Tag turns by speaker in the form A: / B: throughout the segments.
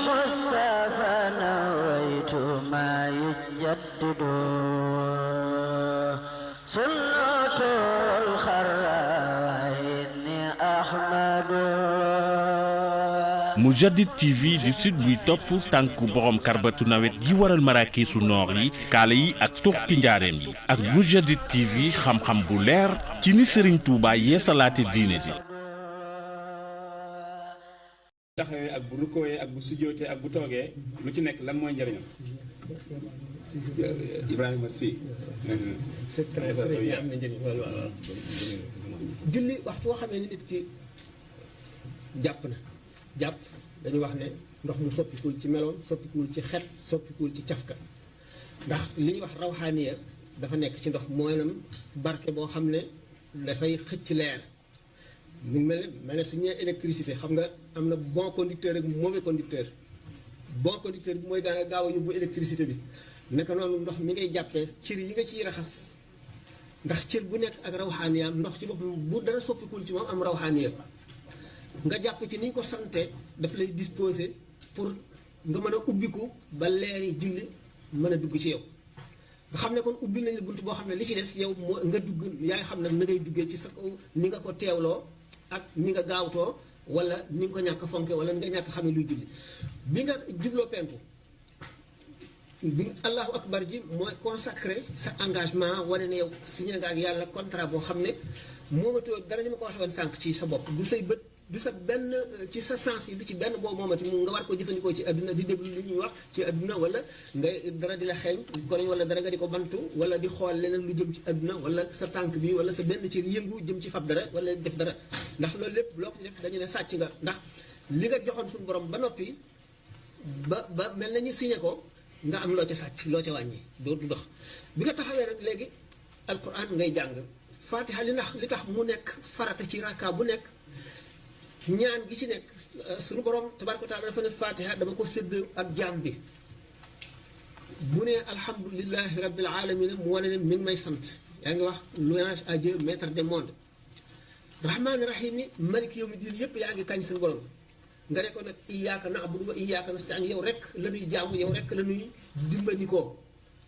A: المصطفى نويت ما يجدد سنة الخرائن أحمد.
B: Mourchid TV di sud buy topp tànku borom karbatu nawet yi waral maraakiisu noor yi kaala yi ak tuxti njaareem yi ak Mourchid TV xam-xam bu leer ci ni Serigne Touba yeesalaate diine ji.
C: taxawee ak bu rukkooyee ak bu sujjootee ak bu toogee lu ci nekk lan mooy njëriñam. Ibrahima Sy.
D: c'est très très am na njëriñ waaw. julli waxtu woo xamee ni nit ki jàpp dañuy wax ne ndox mu soppikuwul ci meloon soppikuwul ci xet soppikuwul ci cafka ndax li ñuy wax rawxaaniya dafa nekk ci ndox mooy barke boo xam ne dafay xëcc leer mu mel ne su ñëwee électricité xam nga am na bon conducteur ak mauvais conducteur bon conducteur bi mooy daana gaaw a yóbbu électricité bi naka noonu ndox mi ngay jàppee cër yi nga ciy raxas ndax cër bu nekk ak rawxaaniyaam ndox ci boppam bu dara soppikuwul ci moom am rawxaaniya nga jàpp ci ni ñu ko sante daf lay disposer pour nga mën a ubbiku ba leeri julli mën a dugg ci yow nga xam ne kon ubbil nañu bunt boo xam ne li ci des yow moo nga dugg yaa ngi xam ne na ngay duggee ci sa kaw ni nga ko teewloo ak ni nga gaawtoo wala ni nga ko ñàkk fonke wala nga ñàkk xam ne luy julli bi nga jubloo penku bi allahu akbar ji mooy consacré sa engagement wane ne yow signé nga ak yàlla contrat boo xam ne moomatoo dara ñu ma ko waxee woon sànq ci sa bopp du say bët du sa benn ci sa sens yi du ci benn boobu moomati mu nga war ko jëfandikoo ci adduna di déglu li ñuy wax ci adduna wala ngay dara di la xeeñ konoñ wala dara nga di ko bantu wala di xool leneen lu jëm ci adduna wala sa tànk bi wala sa benn ci yëngu jëm ci fab dara wala def dara ndax loolu lépp loo ko ci def dañu ne sàcc nga ndax li nga joxoon suñu borom ba noppi ba mel na ñu signé ko nga am loo ca sàcc loo ca wàññi doo du dox bi nga taxawee rek léegi alquran ngay jàng fatiha li tax mu nekk farata ci rakka bu nekk ñaan gi ci nekk suñu borom tabaraka wa taala dafa ne fatiha dama ko sédd ak jaam bi bu ne alhamdulilahi rabbil alamin mu wane ne mi ngi may sant yaa ngi wax louange à Dieu maître des mondes rahmaani rahim yi malik yawmi diin yëpp yaa ngi kañ suñu borom nga ne ko nag iyyaka na'budu wa iyyaka nasta'in yow rek la ñuy jaamu yow rek la ñuy dimbandikoo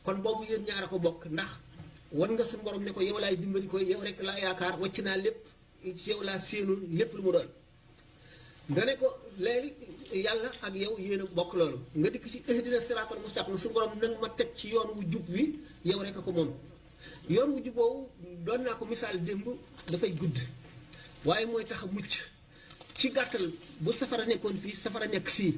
D: kon boobu yéen ñaar a ko bokk ndax wan nga suñu borom ne ko yow laay dimbandikoo yow rek laa yaakaar wàcc naa lépp ci yow laa séenul lépp lu mu doon nga ne ko léegi yàlla ak yow yéen a bokk loolu nga dikk ci ihdina siraatal mustaqim suñu borom nag ma teg ci yoon wu jub wi yow rek a ko moom yoon wu jub boobu doon naa ko misaal démb dafay gudd waaye mooy tax a mucc ci gàttal bu safara nekkoon fii safara nekk fii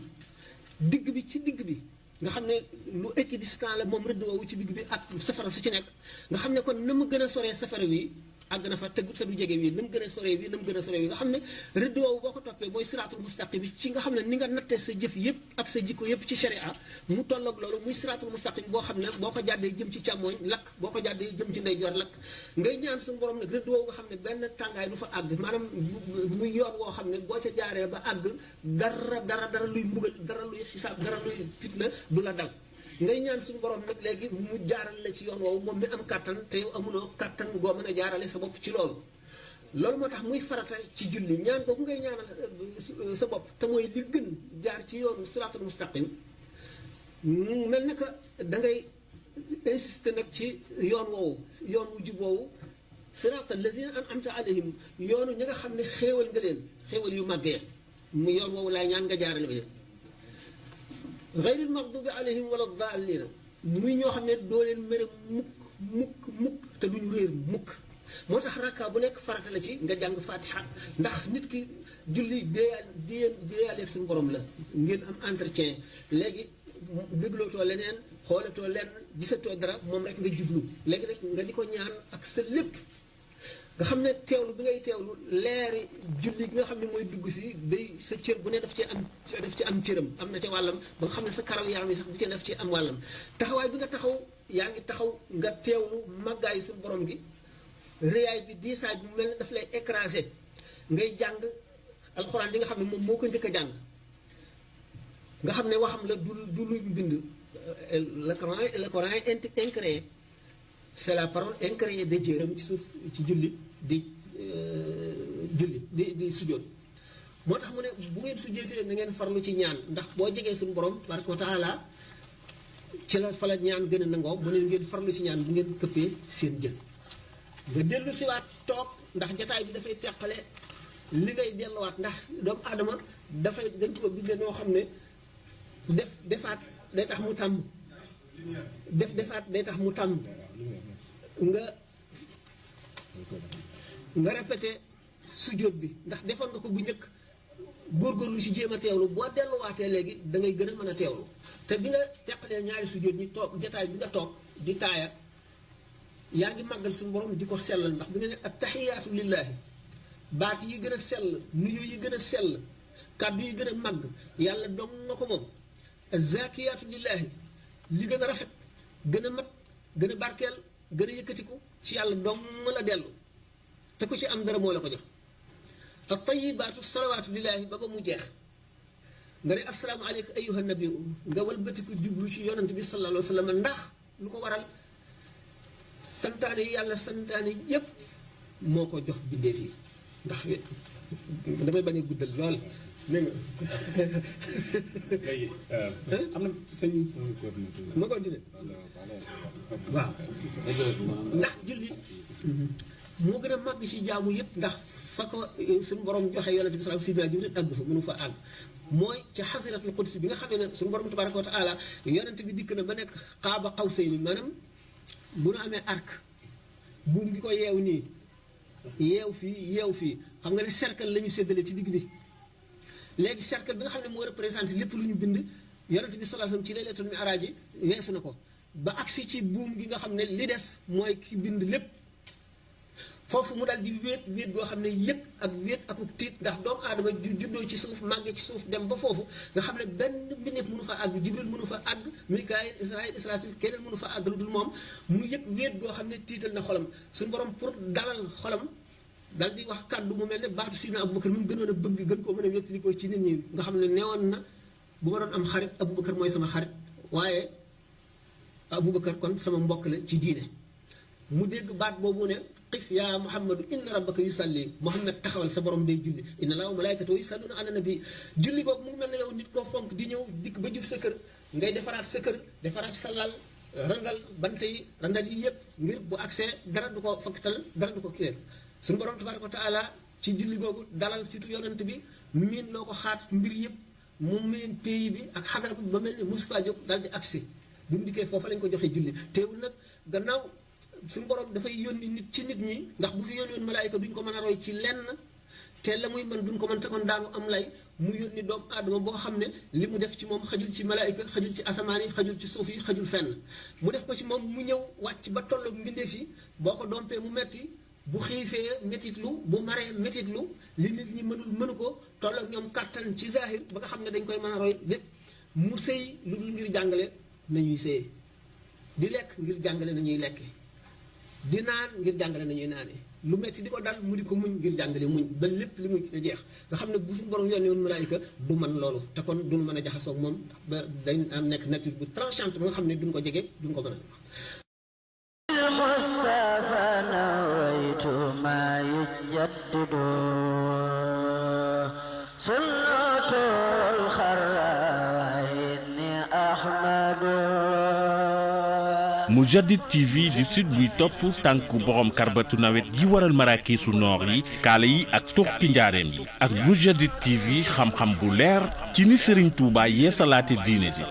D: digg bi ci digg bi nga xam ne lu équidistant la moom rëdd woowu ci digg bi ak safara su ci nekk nga xam ne kon na mu gën a soree safara wi àgg na fa te du jege wi na mu gën a soree wi na mu gën a soree wi nga xam ne rëdd woowu boo ko toppee mooy siraatul mustaqim bi ci nga xam ne ni nga nattee sa jëf yëpp ak sa jikko yëpp ci sharia mu tolloog loolu muy siraatul mustaqim boo xam ne boo ko jàddee jëm ci càmmooñ lakk boo ko jàddee jëm ci ndeyjoor lakk ngay ñaan suñu borom nag rëdd woowu nga xam ne benn tàngaay du fa àgg maanaam muy yoon woo xam ne boo ca jaaree ba àgg dara luy mbugal dara luy xisaab dara luy fitna du la dal ngay ñaan suñu borom nag léegi mu jaaral la ci yoon woowu moom mi am kàttan te yow amuloo kàttan goo mën a jaarale sa bopp ci loolu moo tax muy farata ci julli ñaan googu ngay ñaanal sa bopp te mooy li gën jaar ci yoonu siraatul mustaqim mel na que da ngay insister nag ci yoon woowu yoon wu jub woowu siraatal lazina an'amta alayhim yoonu ñi nga xam ne xéewal nga leen xéewal yu màggee mu yoon woowu laay ñaan nga jaarale ba gayril maxdubi alayhim wala daalliina muy ñoo xam ne doo leen mere mukk te duñu réer mukk moo tax rakka bu nekk farata la ci nga jàng fatiha ndax nit ki julli déeyaaleeg suñu borom la ngeen am entretien léegi déglootoo leneen xoolatoo lenn gisatoo dara moom rek nga jublu léegi rek nga di ko ñaan ak sa lépp nga xam ne teewlu bi ngay teewlu leeri julli bi nga xam ne mooy dugg si day sa cër bu ne daf ci am cëram am na ca wàllam ba nga xam ne sa karaw yaram yi sax bu ci daf ci am wàllam taxawaay bi nga taxaw yaa ngi taxaw nga teewlu màggaayu suñu borom gi réyaay bi diisaay bi mel ne daf lay écrasé ngay jàng alxuraan li nga xam ne moom moo ko njëkk a jàng nga xam ne waxam la du luy bind le Coran est incréé c'est la parole incréée de Dieu ci suuf ci julli di sujjóot moo tax mu ne bu ngeen sujjóotee na ngeen farlu ci ñaan ndax boo jegee suñu borom tabaraka wa taala ci la fa la ñaan gën a nangoo mu ne ngeen farlu ci ñaan bu ngeen këppee seen jën nga dellu siwaat toog ndax jataay bi dafay teqale li ngay delluwaat ndax doomu aadama dafay dañ ko bindee noo xam ne defaat day tax mu tàmm defaat day tax mu tàmm nga répété sujjóot bi ndax defoon nga ko bu njëkk góorgóorlu ci jéem a teewlu boo delluwaatee léegi da ngay gën a mën a teewlu te bi nga teqalee ñaari sujjóot ñi toog jataay bi nga toog di taaya yaa ngi màggal suñu borom di ko sellal ndax bi nga ne attahiyaatu lillahi baat yi gën a sell nuyu yi gën a sell kàddu yi gën a màgg yàlla dong nga ko moom zakiyaatu lillahi li gën a rafet gën a mat gën a barkeel gën a yëkkatiku ci yàlla dong la dellu te ku ci am dara moo la ko jox ak tayibaatu salawaatu lillahi ba mu jeex nga ne assalaamu aleyka ayyuha nabiyu nga walbatiku jublu ci yonant bi sallallahu alayhi wa sallam ndax lu ko waral santaane yi yàlla santaane yépp moo ko jox bindee fii ndax damay bañ a guddal lool nee nga
C: léegi am na sëñ
D: ma continuer waaw ndax julli moo gën a màgg ci jaamu yépp ndax fa ko suñu borom joxe yonent bi sallallahu alayhi wa sallam Jibril àgg fa mënu fa àgg mooy ca xasiratul qudsi bi nga xamee ne suñu borom tabaraka wa taala yonent bi dikk na ba nekk xaaba xawsayni maanaam bu nu amee arc buum gi ko yeew nii yeew fii xam nga ne cercle la ñu séddale ci digg bi léegi cercle bi nga xam ne moo représenté lépp lu ñu bind yonent bi sallallahu alayhi wasallam ci laylatul mi'raaj yi weesu na ko ba agsi ci buum gi nga xam ne li des mooy ki bind lépp foofu mu dal di wéet goo xam ne yëg ak wéet ak tiit ndax doomu aadama juddoo ci suuf màggee ci suuf dem ba foofu nga xam ne benn mbindeef mënu fa àgg Jibril mënu fa àgg Mikaayil Israafil keneen mënu fa àgg lu dul moom mu yëg wéet goo xam ne tiital na xolam suñu borom pour dalal xolam dal di wax kàddu mu mel ne baatu Sidina Abubakar mu gënoon a bëgg gën koo mën a wéttalikoo ci nit ñi nga xam ne neewoon na bu ma doon am xarit Abubakar mooy sama xarit waaye Abubakar kon sama mbokk la ci diine mu dégg baat boobu ne qif yaa Muhammadu inna rabbaka yusalli Muhammad taxawal sa borom day julli inna Allaaha wa malaa'ikatahu yusalluna ala nabi julli googu mu mel ne yow nit koo fonk di ñëw dikk ba jub sa kër ngay defaraat sa kër defaraat sa lal randal bant yi randal yi yëpp ngir bu accès dara du ko fakkatal dara du ko kilee suñu borom tabaaraka wa taala ci julli googu dalal fitu yonent bi miin loo ko xaat mbir yëpp mu miin pays bi ak xadara bi ba mel ni Mustafa jóg dal di accès bi mu dikkee foofa lañ ko joxee julli teewul nag gannaaw suñu borom dafay yónni nit ci nit ñi ndax bu fi yónni woon malaayika duñ ko mën a roy ci lenn te la muy mën duñ ko mën te kon daanu am lay mu yónni doomu aadama boo xam ne li mu def ci moom xajul ci malaayika xajul ci asamaan yi xajul ci suuf yi xajul fenn mu def ko ci moom mu ñëw wàcc ba tolloog mbindeef yi boo ko dompee mu metti bu xiifee métitlu bu maree métitlu li nit ñi mënu ko tolloog ñoom kàttan ci zahir ba nga xam ne dañ koy mën a roy lépp mu sëy lu dul ngir jàngale nañuy sëye di lekk ngir jàngale nañuy lekke di naan ngir jàngale nañuy naane lu metti di ko dal mu di ko muñ ngir jàngale muñ ba lépp li muy jeex nga xam ne bu suñu borom yónnee woon malaayika du mën loolu te kon duñu mën a jaxasoog moom ba dañ am nekk nature bu tranchante ba nga xam ne duñ ko jege duñ ko mën a
A: المصطفى نويت ما يجدد سنة الخير إني أحمد
B: Mourchid TV di site buy topp tànku borom karbatu nawet yi waral maraakiisu noor yi kaala yi ak tuxki njaareem yi ak Mourchid TV xam-xam bu leer ci ni Serigne Touba yeesalaate diine ji